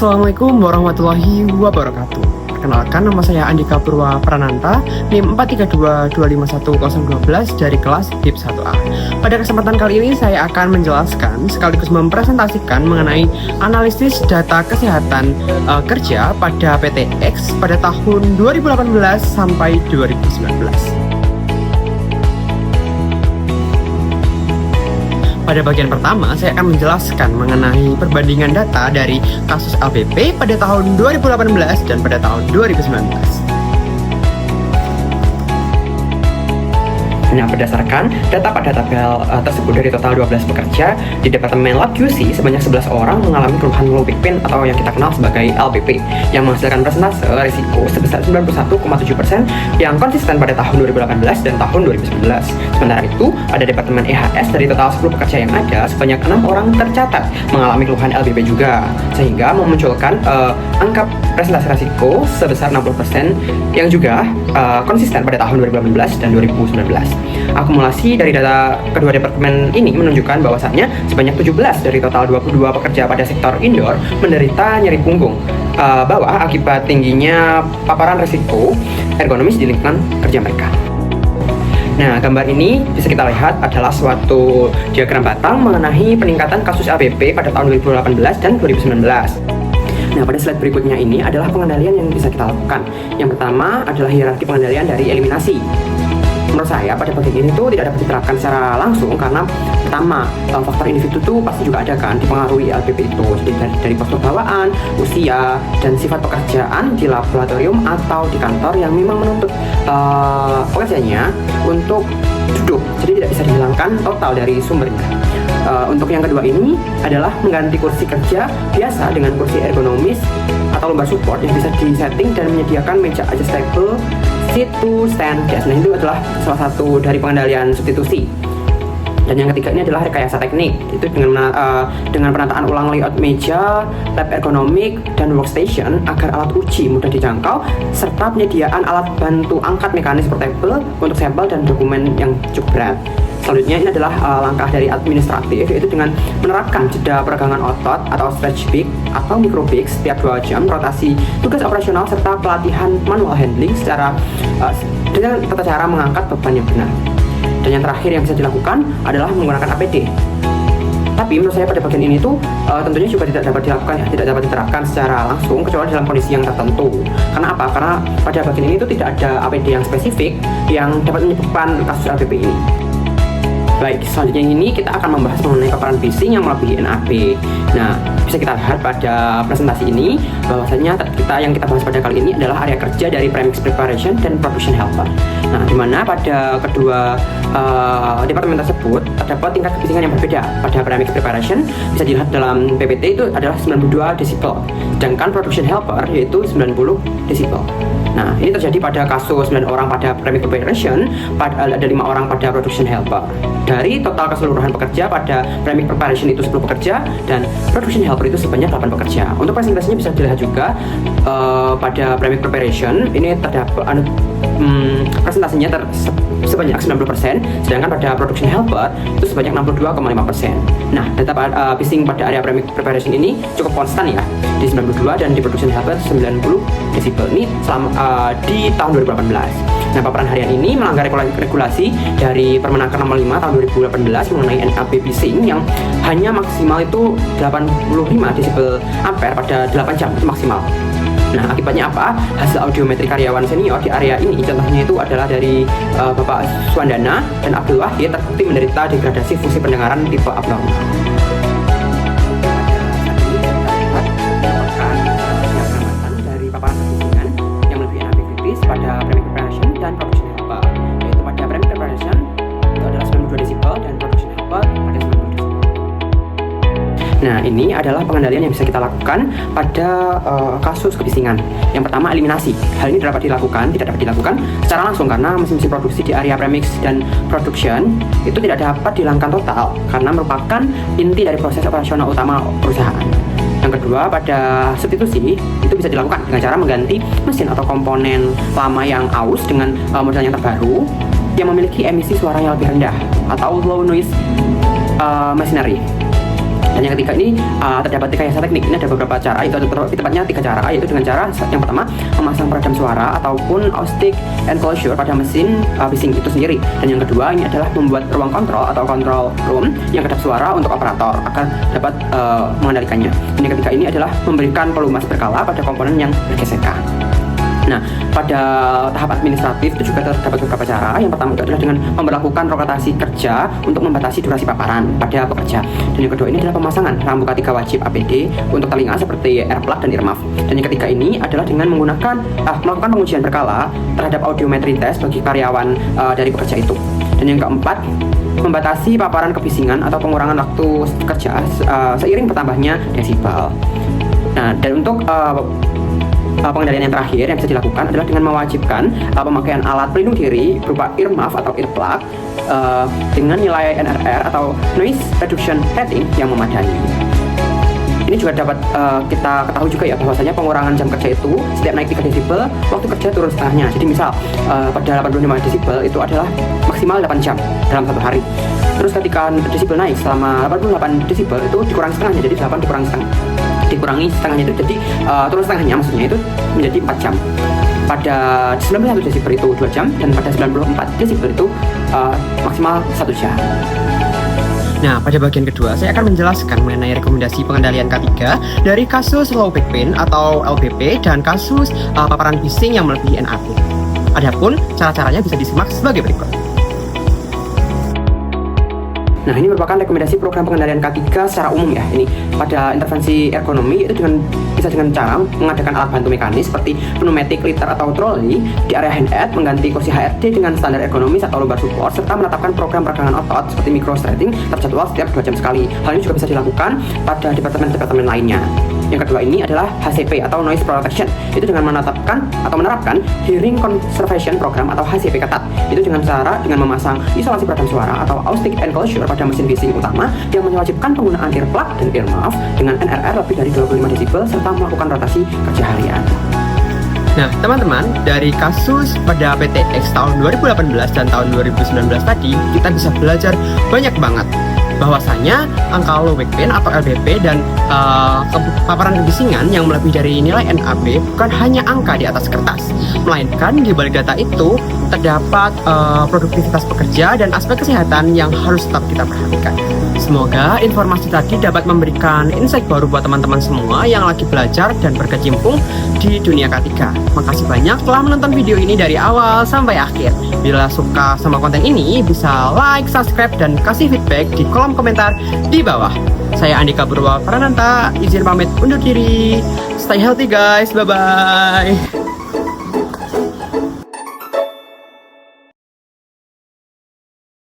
Assalamualaikum warahmatullahi wabarakatuh. Perkenalkan, nama saya Andika Purwa Prananta, NIM 432251012 dari kelas HIP 1A. Pada kesempatan kali ini saya akan menjelaskan sekaligus mempresentasikan mengenai analisis data kesehatan kerja pada PTX pada tahun 2018 sampai 2019. Pada bagian pertama, saya akan menjelaskan mengenai perbandingan data dari kasus LPP pada tahun 2018 dan pada tahun 2019. Nah, berdasarkan data pada tabel tersebut dari total 12 pekerja di Departemen Lab QC, sebanyak 11 orang mengalami keluhan low back pain atau yang kita kenal sebagai LPP yang menghasilkan persentase risiko sebesar 91,7% yang konsisten pada tahun 2018 dan tahun 2019. Sementara itu, pada Departemen EHS dari total 10 pekerja yang ada, sebanyak 6 orang tercatat mengalami keluhan LPP juga, sehingga memunculkan angka presentasi risiko sebesar 60% yang juga konsisten pada tahun 2018 dan 2019. Akumulasi dari data kedua departemen ini menunjukkan bahwasannya sebanyak 17 dari total 22 pekerja pada sektor indoor menderita nyeri punggung bawah akibat tingginya paparan risiko ergonomis di lingkungan kerja mereka. Nah, gambar ini bisa kita lihat adalah suatu diagram batang mengenai peningkatan kasus LPP pada tahun 2018 dan 2019. Nah, pada slide berikutnya ini adalah pengendalian yang bisa kita lakukan. Yang pertama adalah hierarki pengendalian dari eliminasi. Menurut saya, pada bagian ini tuh tidak dapat diterapkan secara langsung karena pertama, faktor individu tuh pasti juga ada kan dipengaruhi LPP itu. Jadi dari postur bawaan, usia, dan sifat pekerjaan di laboratorium atau di kantor yang memang menuntut pekerjanya untuk duduk. Jadi tidak bisa dihilangkan total dari sumbernya. Untuk yang kedua ini adalah mengganti kursi kerja biasa dengan kursi ergonomis atau lumbar support yang bisa disetting dan menyediakan meja adjustable seat to stand desk. Nah, itu adalah salah satu dari pengendalian substitusi. Dan yang ketiga ini adalah rekayasa teknik, itu dengan penataan ulang layout meja, lab ergonomik, dan workstation agar alat uji mudah dijangkau, serta penyediaan alat bantu angkat mekanis portable untuk sampel dan dokumen yang cukup berat. Selanjutnya ini adalah langkah dari administratif, yaitu dengan menerapkan jeda peregangan otot atau stretch peak atau micro peak setiap 2 jam, rotasi tugas operasional, serta pelatihan manual handling dengan tata cara mengangkat beban yang benar. Dan yang terakhir yang bisa dilakukan adalah menggunakan APD. Tapi menurut saya pada bagian ini tuh tentunya juga tidak dapat dilakukan ya, tidak dapat diterapkan secara langsung kecuali dalam kondisi yang tertentu. Karena apa? Karena pada bagian ini tuh tidak ada APD yang spesifik yang dapat menyebabkan kasus LPP ini. Baik, selanjutnya ini kita akan membahas mengenai paparan bising yang melebihi NAB. Nah, bisa kita lihat pada presentasi ini bahwasanya yang kita bahas pada kali ini adalah area kerja dari premix preparation dan production helper. Nah, di mana pada kedua departemen tersebut terdapat tingkat kebisingan yang berbeda. Pada premix preparation bisa dilihat dalam PPT itu adalah 92 desibel, sedangkan production helper yaitu 90 desibel. Nah, ini terjadi pada kasus 9 orang pada premix preparation, ada 5 orang pada production helper. Dari total keseluruhan pekerja pada premix preparation itu 10 pekerja dan production helper itu sebanyak 8 pekerja. Untuk presentasinya bisa dilihat juga pada premix preparation ini terdapat presentasinya sebanyak 90%, sedangkan pada production helper itu sebanyak 62,5%. Nah, data bising pada area premix preparation ini cukup konstan ya, di 92 dan di production helper 90 desibel. Ini di tahun 2018. Nah, paparan harian ini melanggar regulasi dari Permenaker nomor 5 tahun 2018 mengenai NAB bising yang hanya maksimal itu 85 desibel ampere pada 8 jam itu maksimal. Nah, akibatnya apa? Hasil audiometri karyawan senior di area ini, contohnya itu adalah dari Bapak Swandana dan Abdul Wahid, terbukti menderita degradasi fungsi pendengaran tipe abnormal. Dari paparan kebisingan yang lebih NAB kritis pada premix preparation dan production helper, yaitu pada premix preparation itu adalah 92 desibel dan production helper pada 90 desibel. Nah, ini adalah pengendalian yang bisa kita lakukan pada kasus kebisingan. Yang pertama, eliminasi. Hal ini tidak dapat dilakukan secara langsung karena mesin-mesin produksi di area premix dan production itu tidak dapat dihilangkan total karena merupakan inti dari proses operasional utama perusahaan. Yang kedua, pada substitusi itu bisa dilakukan dengan cara mengganti mesin atau komponen lama yang aus dengan model yang terbaru yang memiliki emisi suara yang lebih rendah atau low noise machinery. Dan yang ketiga ini terdapat rekayasa teknik. Ini ada beberapa cara, itu lebih tepatnya 3 cara, yaitu dengan cara yang pertama memasang peredam suara ataupun acoustic enclosure pada mesin bising itu sendiri. Dan yang kedua ini adalah membuat ruang kontrol atau control room yang kedap suara untuk operator agar dapat mengendalikannya. Dan yang ketiga ini adalah memberikan pelumas berkala pada komponen yang bergesekan. Nah, pada tahap administratif itu juga terdapat beberapa cara. Yang pertama itu adalah dengan memperlakukan rotasi kerja untuk membatasi durasi paparan pada pekerja. Dan yang kedua ini adalah pemasangan rambu K3 wajib APD untuk telinga seperti earplug dan earmuff. Dan yang ketiga ini adalah dengan melakukan pengujian berkala terhadap audiometry test bagi karyawan dari pekerja itu. Dan yang keempat, membatasi paparan kebisingan atau pengurangan waktu kerja seiring bertambahnya desibel. Nah, dan untuk pengendalian yang terakhir yang bisa dilakukan adalah dengan mewajibkan pemakaian alat pelindung diri berupa earmuff atau earplug dengan nilai NRR atau Noise Reduction Rating yang memadai. Ini juga dapat kita ketahui juga ya bahwasanya pengurangan jam kerja itu setiap naik 3 desibel waktu kerja turun setengahnya. Jadi misal pada 85 desibel itu adalah maksimal 8 jam dalam satu hari. Terus ketika desibel naik selama 88 desibel itu dikurangi setengahnya, jadi 8 dikurangi setengahnya itu jadi turun setengahnya, maksudnya itu menjadi 4 jam. Pada 91 desibel itu 2 jam dan pada 94 desibel itu maksimal 1 jam. Nah, pada bagian kedua saya akan menjelaskan mengenai rekomendasi pengendalian K3 dari kasus low back pain atau LBP dan kasus paparan bising yang melebihi NAB. Adapun cara-caranya bisa disimak sebagai berikut. Nah, ini merupakan rekomendasi program pengendalian K3 secara umum ya. Ini pada intervensi ergonomi itu bisa dengan cara mengadakan alat bantu mekanis seperti pneumatic litter atau trolley di area handheld, mengganti kursi HRD dengan standar ergonomis atau lumbar support, serta menetapkan program peragangan otot seperti micro stretching terjadwal setiap 2 jam sekali. Hal ini juga bisa dilakukan pada departemen-departemen lainnya. Yang kedua ini adalah HCP atau Noise Protection. Itu dengan menerapkan Hearing Conservation Program atau HCP ketat. Itu dengan memasang isolasi peredam suara atau acoustic enclosure pada mesin bising utama yang mewajibkan penggunaan earplug dan earmuff dengan NRR lebih dari 25 desibel serta melakukan rotasi kerja harian. Nah, teman-teman, dari kasus pada PTX tahun 2018 dan tahun 2019 tadi, kita bisa belajar banyak banget bahwasanya angka low back pain atau LBP dan paparan kebisingan yang melebihi dari nilai NAB bukan hanya angka di atas kertas, melainkan di balik data itu terdapat produktivitas pekerja dan aspek kesehatan yang harus tetap kita perhatikan. Semoga informasi tadi dapat memberikan insight baru buat teman-teman semua yang lagi belajar dan berkecimpung di dunia K3. Makasih banyak telah menonton video ini dari awal sampai akhir. Bila suka sama konten ini, bisa like, subscribe, dan kasih feedback di kolom komentar di bawah. Saya Andika Purwa Prananta, izin pamit undur diri. Stay healthy guys, bye-bye.